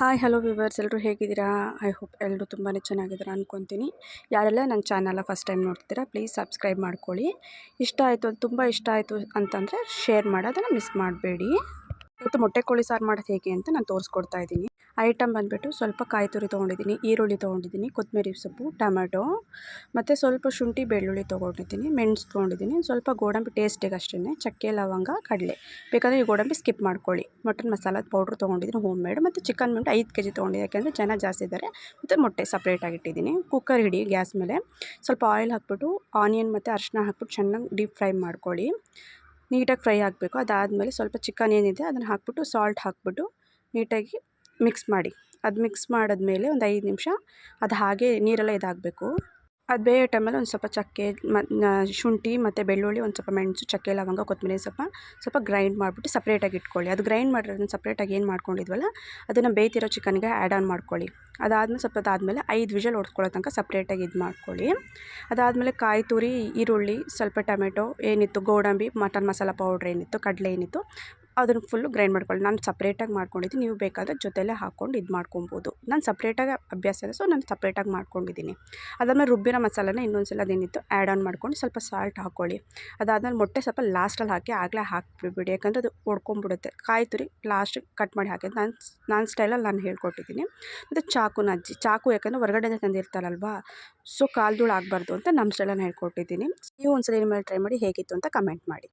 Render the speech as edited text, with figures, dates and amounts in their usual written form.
Hi hello viewers, ಎಲ್ಲರೂ ಹೇಗಿದ್ದೀರಾ? I hope ಎಲ್ಲರೂ ತುಂಬಾ ಚೆನ್ನಾಗಿದ್ದೀರಾ ಅಂದ್ಕೊತೀನಿ. ಯಾರೆಲ್ಲ ನನ್ನ ಚಾನಲ್ನ ಫಸ್ಟ್ ಟೈಮ್ ನೋಡ್ತೀರಾ ಪ್ಲೀಸ್ ಸಬ್ಸ್ಕ್ರೈಬ್ ಮಾಡ್ಕೊಳ್ಳಿ. ಇಷ್ಟ ಆಯಿತು, ತುಂಬ ಇಷ್ಟ ಆಯಿತು ಅಂತಂದರೆ ಶೇರ್ ಮಾಡೋದನ್ನು ಮಿಸ್ ಮಾಡಬೇಡಿ. ಇವತ್ತು ಮೊಟ್ಟೆ ಕೋಳಿ ಸಾರು ಮಾಡೋದು ಹೇಗೆ ಅಂತ ನಾನು ತೋರಿಸ್ಕೊಡ್ತಾ ಇದ್ದೀನಿ. ಐಟಮ್ ಬಂದುಬಿಟ್ಟು ಸ್ವಲ್ಪ ಕಾಯಿ ತುರಿ ತೊಗೊಂಡಿದ್ದೀನಿ, ಈರುಳ್ಳಿ ತೊಗೊಂಡಿದ್ದೀನಿ, ಕೊತ್ತಂಬರಿ ಸೊಪ್ಪು, ಟೊಮೆಟೊ ಮತ್ತು ಸ್ವಲ್ಪ ಶುಂಠಿ ಬೆಳ್ಳುಳ್ಳಿ ತೊಗೊಂಡಿದ್ದೀನಿ, ಮೆಣಸು ತೊಗೊಂಡಿದ್ದೀನಿ, ಸ್ವಲ್ಪ ಗೋಡಂಬಿ ಟೇಸ್ಟಿಗೆ ಅಷ್ಟೇ, ಚಕ್ಕೆ ಲವಂಗ ಕಡಲೆ. ಬೇಕಾದರೆ ಈ ಗೋಡಂಬಿ ಸ್ಕಿಪ್ ಮಾಡ್ಕೊಳ್ಳಿ. ಮಟನ್ ಮಸಾಲದ ಪೌಡ್ರ್ ತೊಗೊಂಡಿದ್ದೀನಿ ಹೋಮ್ ಮೇಡ್, ಮತ್ತು ಚಿಕನ್ ಬಂದು 5 kg ತೊಗೊಂಡಿದ್ದೀನಿ, ಯಾಕೆಂದರೆ ಜನ ಜಾಸ್ತಿ ಇದ್ದಾರೆ. ಮತ್ತು ಮೊಟ್ಟೆ ಸಪ್ರೇಟಾಗಿ ಇಟ್ಟಿದ್ದೀನಿ. ಕುಕ್ಕರ್ ಇಡಿ ಗ್ಯಾಸ್ ಮೇಲೆ, ಸ್ವಲ್ಪ ಆಯಿಲ್ ಹಾಕ್ಬಿಟ್ಟು ಆನಿಯನ್ ಮತ್ತು ಅರಿಶಿನ ಹಾಕ್ಬಿಟ್ಟು ಚೆನ್ನಾಗಿ ಡೀಪ್ ಫ್ರೈ ಮಾಡ್ಕೊಳ್ಳಿ. ನೀಟಾಗಿ ಫ್ರೈ ಆಗಬೇಕು. ಅದಾದಮೇಲೆ ಸ್ವಲ್ಪ ಚಿಕನ್ ಏನಿದೆ ಅದನ್ನು ಹಾಕ್ಬಿಟ್ಟು ಸಾಲ್ಟ್ ಹಾಕ್ಬಿಟ್ಟು ನೀಟಾಗಿ ಮಿಕ್ಸ್ ಮಾಡಿ. ಅದು ಮಿಕ್ಸ್ ಮಾಡಿದ್ಮೇಲೆ ಒಂದು 5 ನಿಮಿಷ ಅದು ಹಾಗೆ ನೀರೆಲ್ಲ ಇದಾಗಬೇಕು. ಅದು ಬೇಯೋ ಟೈಮಲ್ಲಿ ಒಂದು ಸ್ವಲ್ಪ ಚಕ್ಕೆ ಶುಂಠಿ ಮತ್ತು ಬೆಳ್ಳುಳ್ಳಿ, ಒಂದು ಸ್ವಲ್ಪ ಮೆಣಸು, ಚಕ್ಕೆ ಲವಂಗ, ಕೊತ್ತಂಬರಿ ಸ್ವಲ್ಪ ಗ್ರೈಂಡ್ ಮಾಡಿಬಿಟ್ಟು ಸಪ್ರೇಟಾಗಿ ಇಟ್ಕೊಳ್ಳಿ. ಅದು ಗ್ರೈಂಡ್ ಮಾಡಿರೋದನ್ನ ಸಪ್ರೇಟಾಗಿ ಏನು ಮಾಡ್ಕೊಂಡಿದ್ವಲ್ಲ ಅದನ್ನು ಬೇಯ್ತಿರೋ ಚಿಕನ್ಗೆ ಆ್ಯಡ್ ಆನ್ ಮಾಡ್ಕೊಳ್ಳಿ. ಅದಾದಮೇಲೆ ಸ್ವಲ್ಪ ಅದಾದಮೇಲೆ 5 ವಿಷಲ್ ಹೊಡ್ಸ್ಕೊಳ್ಳೋ ತನಕ ಸಪ್ರೇಟಾಗಿ ಇದು ಮಾಡ್ಕೊಳ್ಳಿ. ಅದಾದಮೇಲೆ ಕಾಯಿ ತುರಿ, ಈರುಳ್ಳಿ, ಸ್ವಲ್ಪ ಟೊಮೆಟೊ ಏನಿತ್ತು, ಗೋಡಂಬಿ, ಮಟನ್ ಮಸಾಲ ಪೌಡ್ರ್ ಏನಿತ್ತು, ಕಡಲೆ ಏನಿತ್ತು, ಅದನ್ನು ಫುಲ್ಲು ಗ್ರೈಂಡ್ ಮಾಡ್ಕೊಳ್ಳಿ. ನಾನು ಸಪ್ರೇಟಾಗಿ ಮಾಡ್ಕೊಂಡಿದ್ದೀನಿ, ನೀವು ಬೇಕಾದರೆ ಜೊತೆಯಲ್ಲೇ ಹಾಕ್ಕೊಂಡು ಇದು ಮಾಡ್ಕೊಬೋದು. ನಾನು ಸಪ್ರೇಟಾಗಿ ಅಭ್ಯಾಸ ಇದೆ, ಸೊ ನಾನು ಸಪ್ರೇಟಾಗಿ ಮಾಡ್ಕೊಂಡಿದ್ದೀನಿ. ಅದಾದಮೇಲೆ ರುಬ್ಬಿರೋ ಮಸಾಲನ ಇನ್ನೊಂದು ಸಲ ಅದೇನಿತ್ತು ಆ್ಯಡ್ ಆನ್ ಮಾಡ್ಕೊಂಡು ಸ್ವಲ್ಪ ಸಾಲ್ಟ್ ಹಾಕ್ಕೊಳ್ಳಿ. ಅದಾದಮೇಲೆ ಮೊಟ್ಟೆ ಸ್ವಲ್ಪ ಲಾಸ್ಟಲ್ಲಿ ಹಾಕಿ, ಆಗಲೇ ಹಾಕಿಬಿಡಿ, ಯಾಕಂದರೆ ಅದು ಒಡ್ಕೊಂಬಿಡುತ್ತೆ. ಕಾಯಿ ತುರಿ ಲಾಸ್ಟಿಗೆ ಕಟ್ ಮಾಡಿ ಹಾಕಿ, ನಾನು ಸ್ಟೈಲಲ್ಲಿ ನಾನು ಹೇಳ್ಕೊಟ್ಟಿದ್ದೀನಿ. ಮತ್ತು ಚಾಕು ಯಾಕಂದರೆ ಹೊರಗಡೆನೇ ತಂದಿರ್ತಾರಲ್ವಾ, ಸೊ ಕಾಲು ಧೂಳು ಆಗಬಾರ್ದು ಅಂತ ನಮ್ಮ ಸ್ಟೈಲನ್ನು ಹೇಳ್ಕೊಟ್ಟಿದ್ದೀನಿ. ನೀವು ಒಂದ್ಸಲ ನಿಮ್ಮ ಮೇಲೆ ಟ್ರೈ ಮಾಡಿ ಹೇಗಿತ್ತು ಅಂತ ಕಮೆಂಟ್ ಮಾಡಿ.